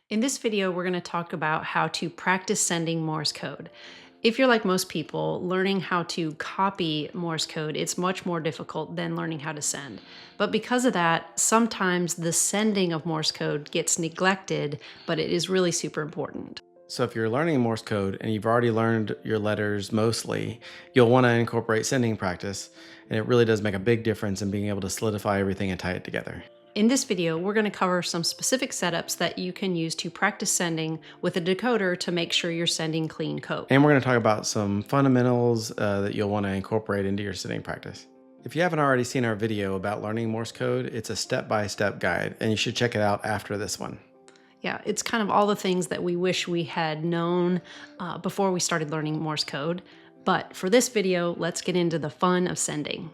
In this video, we're going to talk about how to practice sending Morse code. If you're like most people, learning how to copy Morse code, it's much more difficult than learning how to send. But because of that, sometimes the sending of Morse code gets neglected, but it is really super important. So if you're learning Morse code and you've already learned your letters mostly, you'll want to incorporate sending practice, and it really does make a big difference in being able to solidify everything and tie it together. In this video, we're going to cover some specific setups that you can use to practice sending with a decoder to make sure you're sending clean code. And we're going to talk about some fundamentals that you'll want to incorporate into your sending practice. If you haven't already seen our video about learning Morse code, it's a step-by-step guide, and you should check it out after this one. Yeah, it's kind of all the things that we wish we had known before we started learning Morse code. But for this video, let's get into the fun of sending.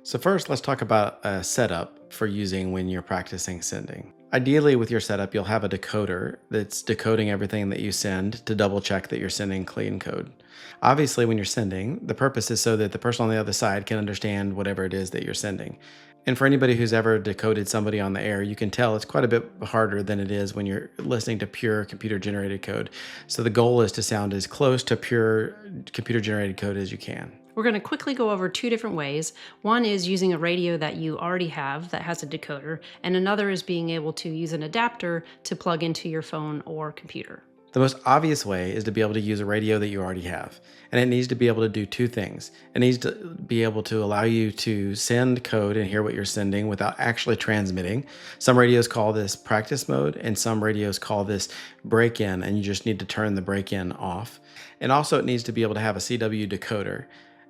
So first, let's talk about a setup for using when you're practicing sending. Ideally, with your setup, you'll have a decoder that's decoding everything that you send to double check that you're sending clean code. Obviously, when you're sending, the purpose is so that the person on the other side can understand whatever it is that you're sending. And for anybody who's ever decoded somebody on the air, you can tell it's quite a bit harder than it is when you're listening to pure computer-generated code. So the goal is to sound as close to pure computer-generated code as you can. We're going to quickly go over two different ways. One is using a radio that you already have that has a decoder, and another is being able to use an adapter to plug into your phone or computer. The most obvious way is to be able to use a radio that you already have. And it needs to be able to do two things. It needs to be able to allow you to send code and hear what you're sending without actually transmitting. Some radios call this practice mode, and some radios call this break-in, and you just need to turn the break-in off. And also it needs to be able to have a CW decoder,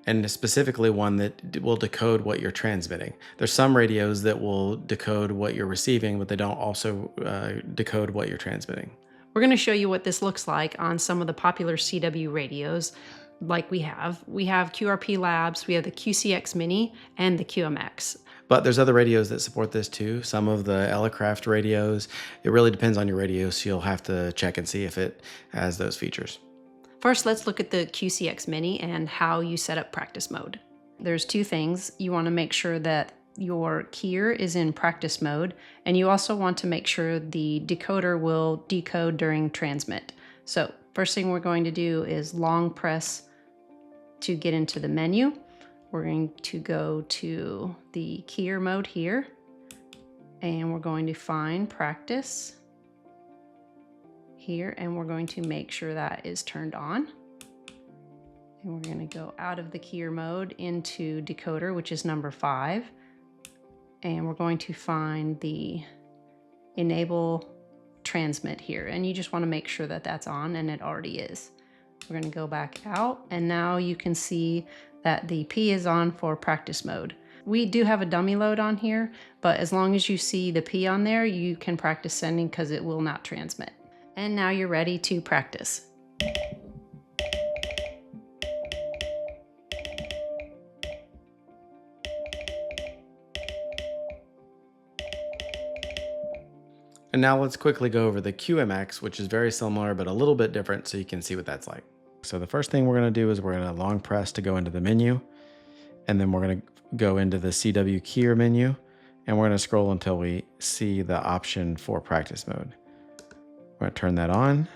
and specifically one that will decode what you're transmitting. There's some radios that will decode what you're receiving, but they don't also decode what you're transmitting. We're going to show you what this looks like on some of the popular CW radios like we have. We have QRP Labs, we have the QCX Mini, and the QMX. But there's other radios that support this too. Some of the Elecraft radios. It really depends on your radio, so you'll have to check and see if it has those features. First, let's look at the QCX Mini and how you set up practice mode. There's two things. You want to make sure that your keyer is in practice mode, and you also want to make sure the decoder will decode during transmit. So first thing we're going to do is long press to get into the menu. We're going to go to the keyer mode here, and we're going to find practice here, and we're going to make sure that is turned on. And we're going to go out of the keyer mode into decoder, which is number 5. And we're going to find the enable transmit here. And you just want to make sure that that's on, and it already is. We're going to go back out, and now you can see that the P is on for practice mode. We do have a dummy load on here, but as long as you see the P on there, you can practice sending because it will not transmit. And now you're ready to practice. And now let's quickly go over the QMX, which is very similar but a little bit different, so you can see what that's like. So the first thing we're going to do is we're going to long press to go into the menu, and then we're going to go into the CW keyer menu, and we're going to scroll until we see the option for practice mode. We're going to turn that on.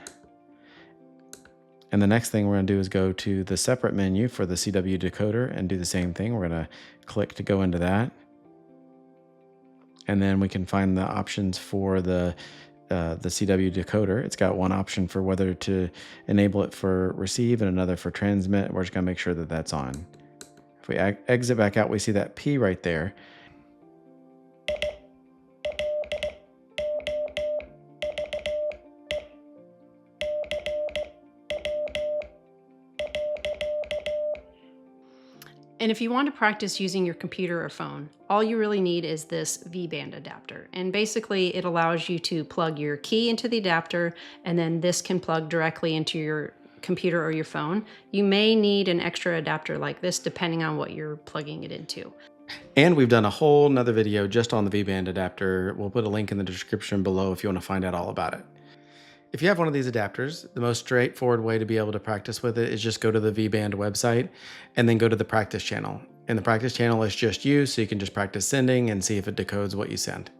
And the next thing we're going to do is go to the separate menu for the CW decoder and do the same thing. We're going to click to go into that. And then we can find the options for the CW decoder. It's got one option for whether to enable it for receive and another for transmit. We're just going to make sure that that's on. If we exit back out, we see that P right there. And if you want to practice using your computer or phone, all you really need is this Vband adapter. And basically it allows you to plug your key into the adapter, and then this can plug directly into your computer or your phone. You may need an extra adapter like this depending on what you're plugging it into. And we've done a whole nother video just on the Vband adapter. We'll put a link in the description below if you want to find out all about it. If you have one of these adapters, the most straightforward way to be able to practice with it is just go to the Vband website and then go to the practice channel. And the practice channel is just you, so you can just practice sending and see if it decodes what you send.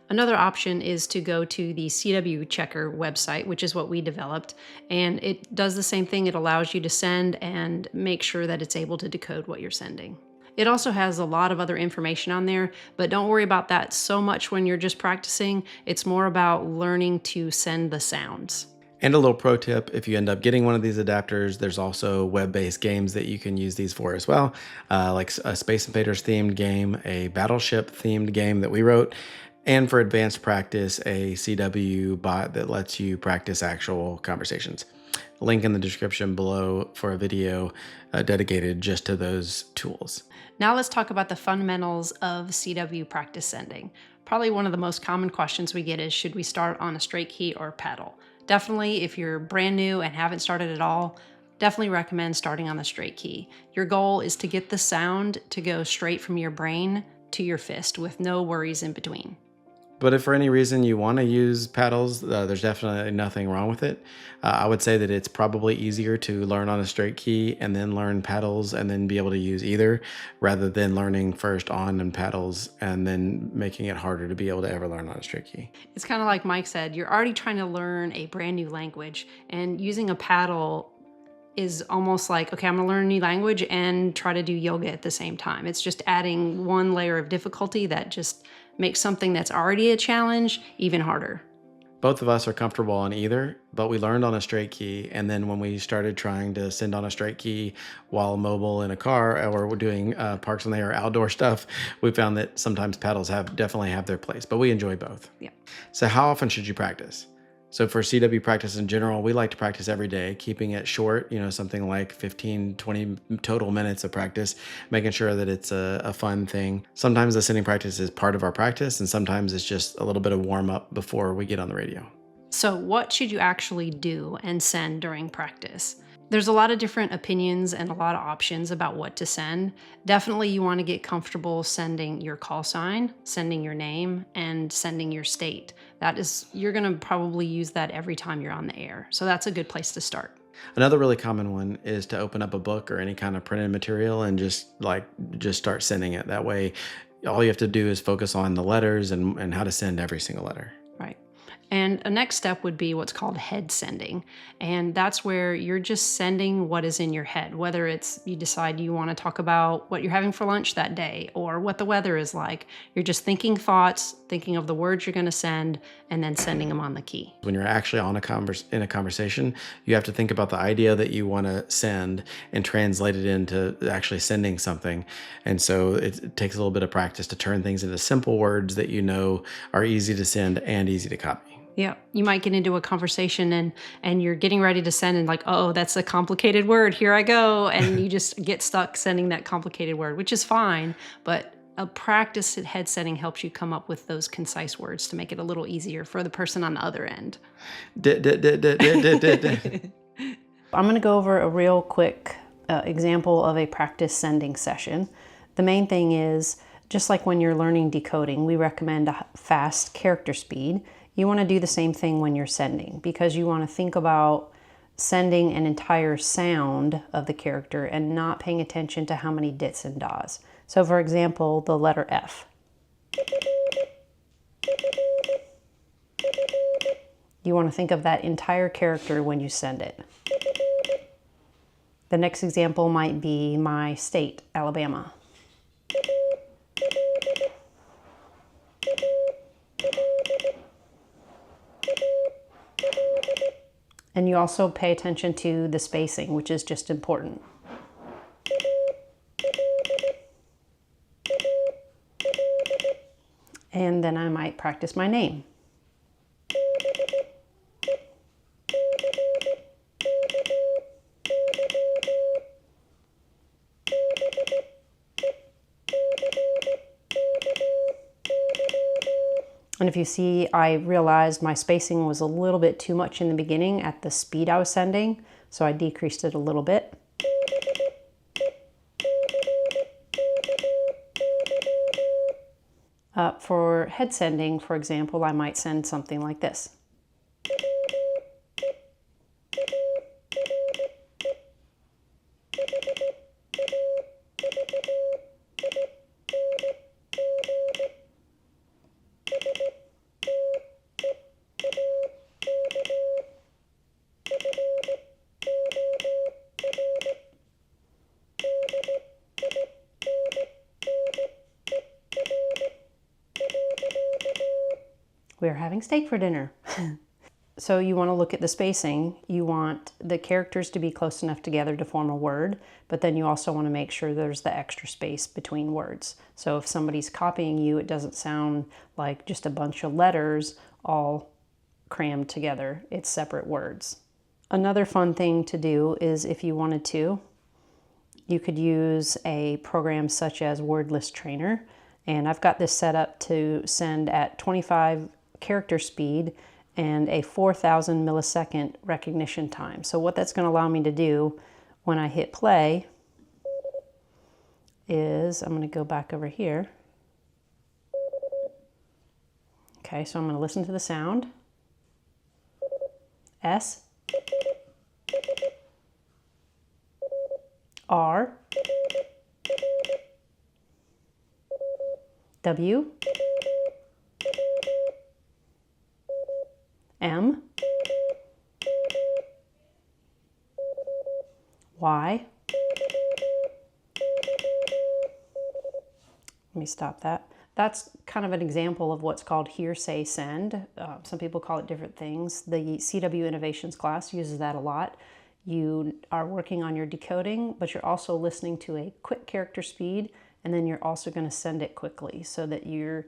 Another option is to go to the CW Checker website, which is what we developed, and it does the same thing. It allows you to send and make sure that it's able to decode what you're sending. It also has a lot of other information on there, but don't worry about that so much when you're just practicing. It's more about learning to send the sounds. And a little pro tip, if you end up getting one of these adapters, there's also web-based games that you can use these for as well, like a Space Invaders themed game, a Battleship themed game that we wrote, and for advanced practice, a CW bot that lets you practice actual conversations. Link in the description below for a video dedicated just to those tools. Now let's talk about the fundamentals of CW practice sending. Probably one of the most common questions we get is, should we start on a straight key or pedal? Definitely, if you're brand new and haven't started at all, definitely recommend starting on the straight key. Your goal is to get the sound to go straight from your brain to your fist with no worries in between. But if for any reason you want to use paddles, there's definitely nothing wrong with it. I would say that it's probably easier to learn on a straight key and then learn paddles and then be able to use either, rather than learning first on and paddles and then making it harder to be able to ever learn on a straight key. It's kind of like Mike said, you're already trying to learn a brand new language, and using a paddle is almost like, okay, I'm gonna learn a new language and try to do yoga at the same time. It's just adding one layer of difficulty that just makes something that's already a challenge even harder. Both of us are comfortable on either, but we learned on a straight key. And then when we started trying to send on a straight key while mobile in a car, or we're doing parks on the air outdoor stuff, we found that sometimes paddles definitely have their place, but we enjoy both. Yeah. So how often should you practice? So for CW practice in general, we like to practice every day, keeping it short, something like 15, 20 total minutes of practice, making sure that it's a fun thing. Sometimes the sending practice is part of our practice, and sometimes it's just a little bit of warm up before we get on the radio. So what should you actually do and send during practice? There's a lot of different opinions and a lot of options about what to send. Definitely you want to get comfortable sending your call sign, sending your name, and sending your state. You're going to probably use that every time you're on the air. So that's a good place to start. Another really common one is to open up a book or any kind of printed material and just start sending it. That way, all you have to do is focus on the letters and how to send every single letter. Right. And a next step would be what's called head sending. And that's where you're just sending what is in your head, whether it's you decide you want to talk about what you're having for lunch that day or what the weather is like. You're just thinking thoughts, thinking of the words you're going to send, and then sending them on the key. When you're actually in a conversation, you have to think about the idea that you want to send and translate it into actually sending something. And so it takes a little bit of practice to turn things into simple words that are easy to send and easy to copy. Yeah, you might get into a conversation and you're getting ready to send and like, oh, that's a complicated word. Here I go. And you just get stuck sending that complicated word, which is fine. But a practice at head setting helps you come up with those concise words to make it a little easier for the person on the other end. I'm going to go over a real quick example of a practice sending session. The main thing is, just like when you're learning decoding, we recommend a fast character speed. You want to do the same thing when you're sending, because you want to think about sending an entire sound of the character and not paying attention to how many dits and das. So for example, the letter F. You want to think of that entire character when you send it. The next example might be my state, Alabama. And you also pay attention to the spacing, which is just important. And then I might practice my name. And if you see, I realized my spacing was a little bit too much in the beginning at the speed I was sending, so I decreased it a little bit. For head sending, for example, I might send something like this. we're having steak for dinner. So you want to look at the spacing. You want the characters to be close enough together to form a word, but then you also want to make sure there's the extra space between words. So if somebody's copying you, it doesn't sound like just a bunch of letters all crammed together. It's separate words. Another fun thing to do is, if you wanted to, you could use a program such as Word List Trainer. And I've got this set up to send at 25 character speed and a 4,000 millisecond recognition time. So what that's going to allow me to do when I hit play is, I'm going to go back over here. Okay, so I'm going to listen to the sound. S, R, W, M, Y. Let me stop that. That's kind of an example of what's called hear, say, send. Some people call it different things. The CW Innovations class uses that a lot. You are working on your decoding, but you're also listening to a quick character speed, and then you're also going to send it quickly so that you're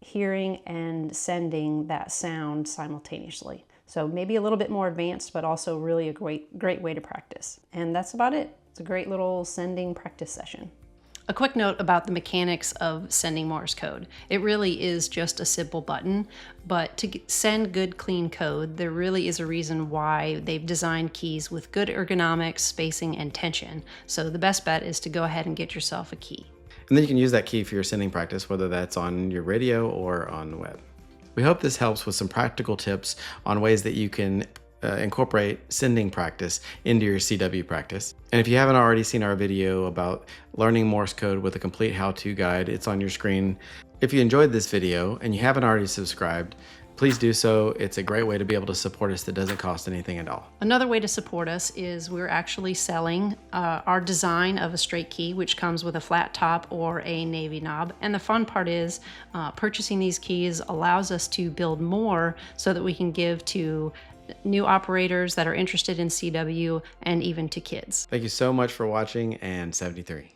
hearing and sending that sound simultaneously. So maybe a little bit more advanced, but also really a great way to practice. And that's about it. It's a great little sending practice session. A quick note about the mechanics of sending Morse code. It really is just a simple button, but to send good, clean code, there really is a reason why they've designed keys with good ergonomics, spacing, and tension. So the best bet is to go ahead and get yourself a key. And then you can use that key for your sending practice, whether that's on your radio or on the web. We hope this helps with some practical tips on ways that you can incorporate sending practice into your CW practice. And if you haven't already seen our video about learning Morse code with a complete how-to guide, it's on your screen. If you enjoyed this video and you haven't already subscribed, please do so. It's a great way to be able to support us that doesn't cost anything at all. Another way to support us is we're actually selling our design of a straight key, which comes with a flat top or a navy knob. And the fun part is purchasing these keys allows us to build more so that we can give to new operators that are interested in CW and even to kids. Thank you so much for watching, and 73.